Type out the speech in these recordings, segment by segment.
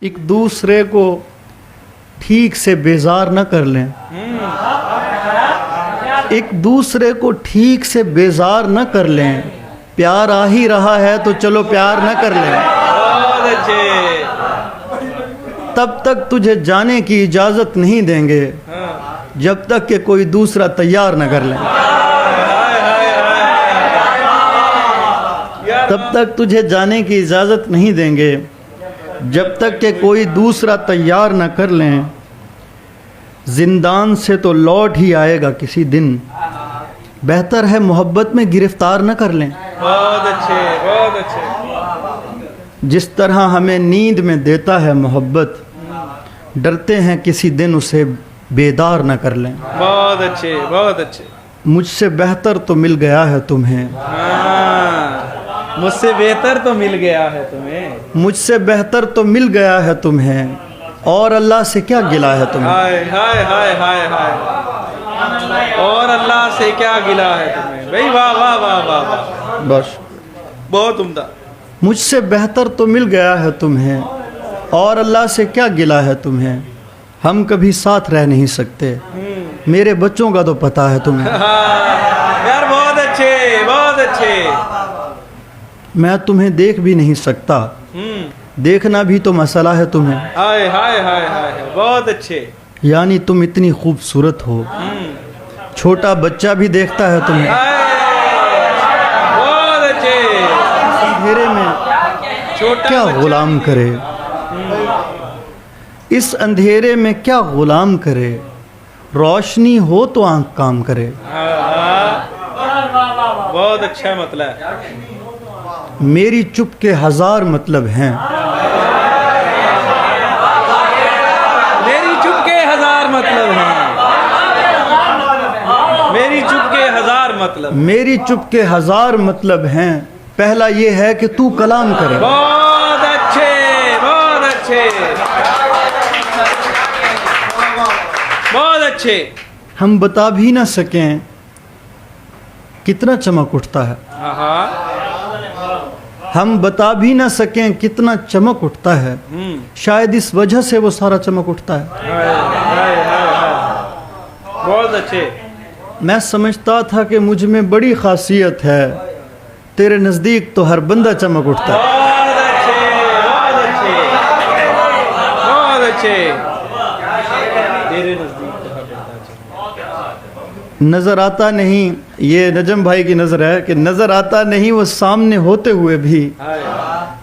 एक दूसरे को ठीक से बेजार न कर लें, एक दूसरे को ठीक से बेजार न कर लें। प्यार आ ही रहा है तो चलो प्यार न कर लें। बहुत अच्छे। तब तक तुझे जाने की इजाज़त नहीं देंगे जब तक कि कोई दूसरा तैयार न कर लें। तब तक तुझे जाने की इजाज़त नहीं देंगे जब तक कि कोई दूसरा तैयार न कर लें। जिंदान से तो लौट ही आएगा किसी दिन, बेहतर है मोहब्बत में गिरफ्तार न कर लें। बहुत अच्छे, बहुत अच्छे। जिस तरह हमें नींद में देता है मोहब्बत, डरते हैं किसी दिन उसे बेदार न कर लें। बहुत अच्छे, बहुत अच्छे। मुझसे बेहतर तो मिल गया है तुम्हें, मुझसे बेहतर तो मिल गया है तुम्हें, मुझसे बेहतर तो मिल गया है तुम्हें, और अल्लाह से क्या गिला है तुम्हें। हाय हाय हाय हाय हाय। और अल्लाह से क्या गिला है तुम्हें। भाई वाह वाह वाह वाह वाह, बस बहुत उम्दा। मुझसे बेहतर तो मिल गया है तुम्हें, और अल्लाह से क्या गिला है तुम्हें। हम कभी साथ रह नहीं सकते, मेरे बच्चों का तो पता है तुम्हें। यार बहुत अच्छे, बहुत अच्छे। मैं तुम्हें देख भी नहीं सकता, देखना भी तो मसला है तुम्हें। हाय हाय हाय हाय, बहुत अच्छे। यानी तुम इतनी खूबसूरत हो, छोटा बच्चा भी देखता है तुम्हें। बहुत अच्छे। अंधेरे में छोटा क्या गुलाम करे, इस अंधेरे में क्या गुलाम करे। रोशनी हो तो आंख काम करे। बहुत अच्छा मतलब। मेरी चुप के हजार मतलब हैं, मेरी चुप के हजार मतलब हैं, मेरी चुप के हजार मतलब। मेरी चुप के हजार मतलब हैं। पहला ये है कि तू कलाम करे। बहुत अच्छे, बहुत अच्छे, बहुत अच्छे। हम बता भी ना सकें कितना चमक उठता है, हम बता भी ना सकें कितना चमक उठता है। शायद इस वजह से वो सारा चमक उठता है। बहुत अच्छे। मैं समझता था कि मुझ में बड़ी खासियत है, तेरे नज़दीक तो हर बंदा चमक उठता है। बहुत अच्छे, बहुत अच्छे, बहुत अच्छे। तेरे नजदीक तो हर बंदा चमक। नज़र आता नहीं, ये नजम भाई की नज़र है कि नज़र आता नहीं वो सामने होते हुए भी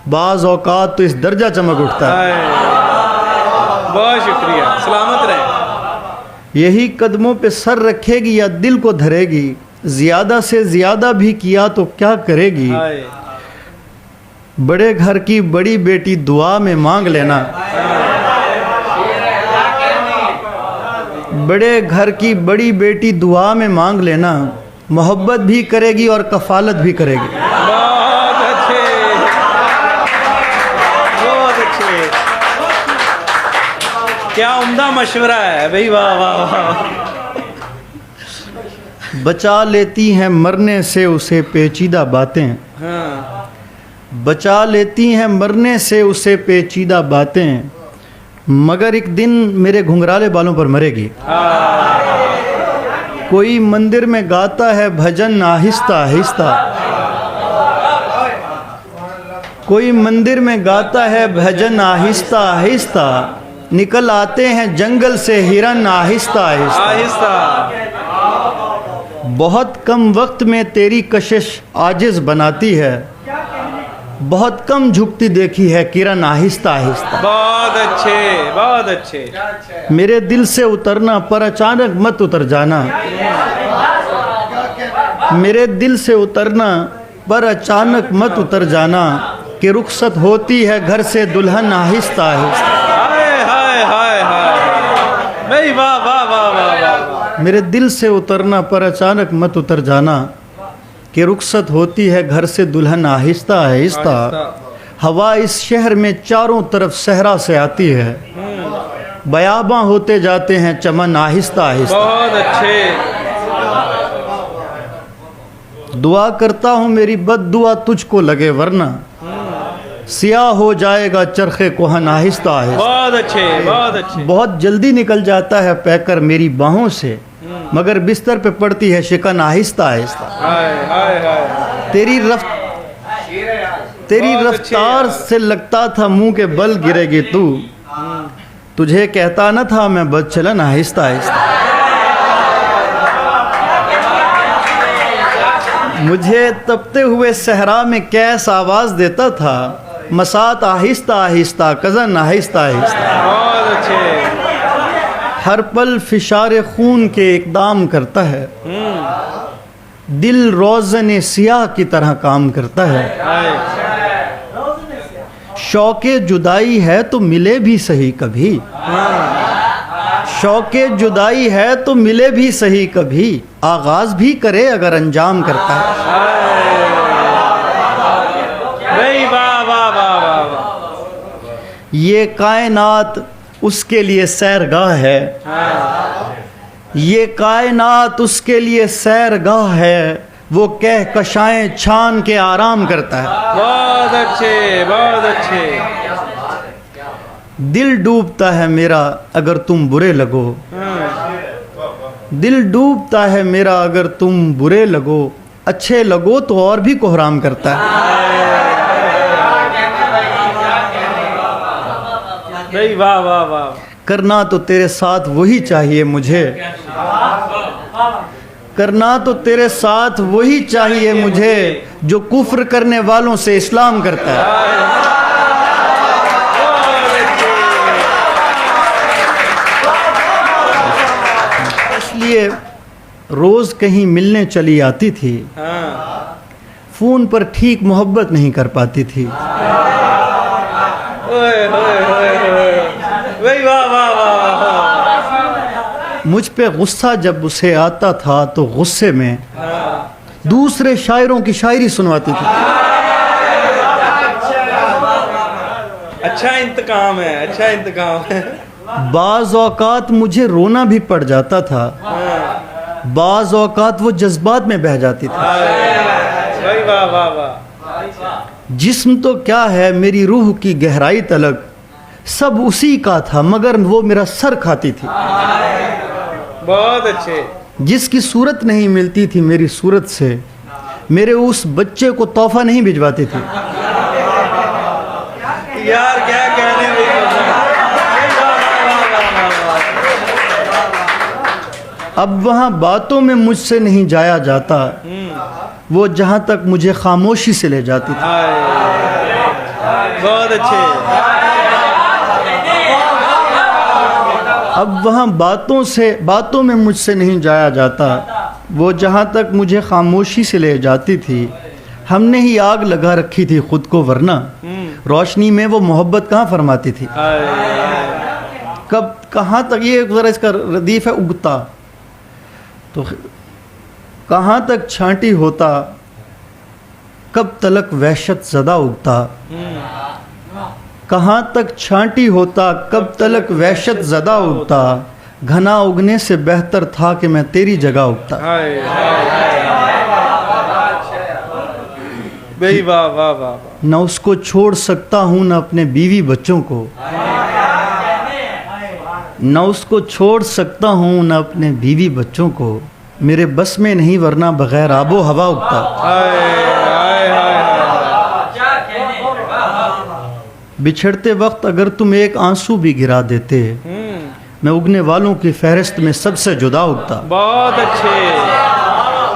बाज़ औकात तो इस दर्जा चमक उठता है। बहुत शुक्रिया, सलामत रहे। यही कदमों पे सर रखेगी या दिल को धरेगी, ज़्यादा से ज़्यादा भी किया तो क्या करेगी। बड़े घर की बड़ी बेटी दुआ में मांग लेना, बड़े घर की बड़ी बेटी दुआ में मांग लेना, मोहब्बत भी करेगी और कफालत भी करेगी। बहुत अच्छे, बहुत अच्छे। क्या उम्दा मशवरा है भाई, वाह वाह वाह। बचा लेती हैं मरने से उसे पेचीदा बातें, हाँ। बचा लेती हैं मरने से उसे पेचीदा बातें, मगर एक दिन मेरे घुंघराले बालों पर मरेगी। कोई मंदिर में गाता है भजन आहिस्ता आहिस्ता, कोई मंदिर में गाता है भजन आहिस्ता आहिस्ता, निकल आते हैं जंगल से हिरन आहिस्ता आहिस्ता। आहिस्ता। बहुत कम वक्त में तेरी कशिश आजिज बनाती है, बहुत कम झुकती देखी है किरण आहिस्ता आहिस्ता। बहुत अच्छे, बहुत अच्छे। मेरे दिल से उतरना पर अचानक मत उतर जाना, मेरे दिल से उतरना पर अचानक मत उतर जाना, कि रुखसत होती है घर से दुल्हन आहिस्ता आहिस्ता। हाय हाय हाय हाय भाई, वाह वाह वाह वाह वाह। मेरे दिल से उतरना पर अचानक मत उतर जाना, कि रुखसत होती है घर से दुल्हन आहिस्ता आहिस्ता। हवा इस शहर में चारों तरफ सहरा से आती है, बयाबां होते जाते हैं चमन आहिस्ता आहिस्ता। बहुत अच्छे। दुआ करता हूँ मेरी बद दुआ तुझको लगे, वरना सियाह हो जाएगा चरखे कोहन आहिस्ता आहिस्ता। बहुत अच्छे, बहुत अच्छे। बहुत जल्दी निकल जाता है पैकर मेरी बाहों से, मगर बिस्तर पे पड़ती है शिकन आहिस्ता आहिस्ता। हाय हाय हाय। तेरी बहुत अच्छे रफ्तार यार। से लगता था मुंह के बल गिरेगी तू, तुझे कहता न था मैं बद चलन आहिस्ता आहिस्ता। मुझे तपते हुए सहरा में कैस आवाज देता था, मसात आहिस्ता आहिस्ता कज़न आहिस्ता आहिस्ता। बहुत अच्छे। हर पल फिशार खून के इकदाम करता है, दिल रोज़न सियाह की तरह काम करता है। हाय। शौके जुदाई है तो मिले भी सही कभी, शौके जुदाई है तो मिले भी सही कभी, आगाज भी करे अगर अंजाम करता है। भाई वाह वाह वाह वाह वाह। ये कायनात उसके लिए सैरगाह है, ये कायनात उसके लिए सैरगाह है, वो कह कशाएं छान के आराम करता है। बहुत अच्छे, बहुत अच्छे। दिल डूबता है मेरा अगर तुम बुरे लगो, दिल डूबता है मेरा अगर तुम बुरे लगो, अच्छे लगो तो और भी कोहराम करता है। भाई वाह वाह वाह। करना तो तेरे साथ वही चाहिए मुझे, करना तो तेरे साथ वही चाहिए मुझे, जो कुफ्र करने वालों से इस्लाम करता है। इसलिए रोज कहीं मिलने चली आती थी, फोन पर ठीक मोहब्बत नहीं कर पाती थी। ओए ओए ओए ओए। भाई वाह वाह वाह वाह। मुझ पे गुस्सा जब उसे आता था तो गुस्से में दूसरे शायरों की शायरी सुनवाती थी। अच्छा इंतकाम है, अच्छा इंतकाम है। बाज़ औकात मुझे रोना भी पड़ जाता था, बाज़ औकात वो जज्बात में बह जाती थी। भाई वाह वाह वाह। जिस्म तो क्या है मेरी रूह की गहराई तलक, सब उसी का था मगर वो मेरा सर खाती थी। बहुत अच्छे। जिसकी सूरत नहीं मिलती थी मेरी सूरत से, मेरे उस बच्चे को तोहफा नहीं भिजवाती थी। यार क्या कहने भाई। अब वहाँ बातों में मुझसे नहीं जाया जाता, वो जहाँ तक मुझे खामोशी से ले जाती थी। बहुत अच्छे। अब वहाँ बातों में मुझसे नहीं जाया जाता, वो जहाँ तक मुझे खामोशी से ले जाती थी। हमने ही आग लगा रखी थी खुद को, वरना रोशनी में वो मोहब्बत कहाँ फरमाती थी। कब कहाँ तक, ये ज़रा इसका रदीफ है उगता, तो कहाँ तक छांटी होता, कब तलक वहशत ज़दा उगता। कहाँ तक छांटी होता, कब तलक वहशत ज़दा उगता, घना उगने से बेहतर था कि मैं तेरी जगह उगता। भाई वाह वाह वाह। न उसको छोड़ सकता हूँ न अपने बीवी बच्चों को, न उसको छोड़ सकता हूँ न अपने बीवी बच्चों को, मेरे बस में नहीं वरना बगैर आबो हवा उगता। बिछड़ते वक्त अगर तुम एक आंसू भी गिरा देते, मैं उगने वालों की फहरिस्त में सबसे जुदा उगता। बहुत अच्छे,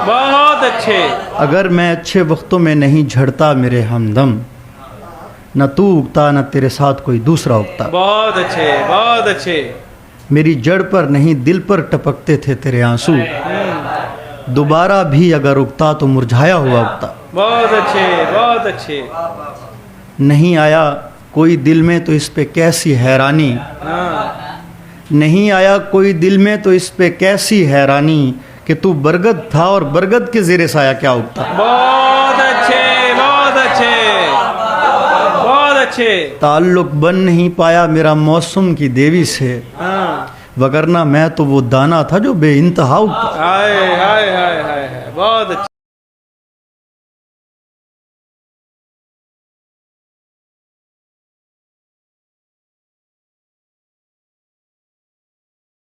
बहुत अच्छे। अगर मैं अच्छे वक्तों में नहीं झड़ता मेरे हमदम, न तू उगता न तेरे साथ कोई दूसरा उगता। बहुत अच्छे, बहुत अच्छे। मेरी जड़ पर नहीं दिल पर टपकते थे तेरे आंसू, दोबारा भी अगर उगता तो मुरझाया हुआ उगता। बहुत अच्छे, बहुत अच्छे। नहीं आया कोई दिल में तो इस पे कैसी हैरानी, नहीं आया कोई दिल में तो इस पे कैसी हैरानी, कि तू बरगद था और बरगद के ज़ेरे साया क्या उगता। बहुत अच्छे, बहुत अच्छे, बहुत अच्छे। ताल्लुक बन नहीं पाया मेरा मौसम की देवी से, वगरना मैं तो वो दाना था जो बेइंतहा उगता। हाय हाय हाय हाय, बहुत अच्छे।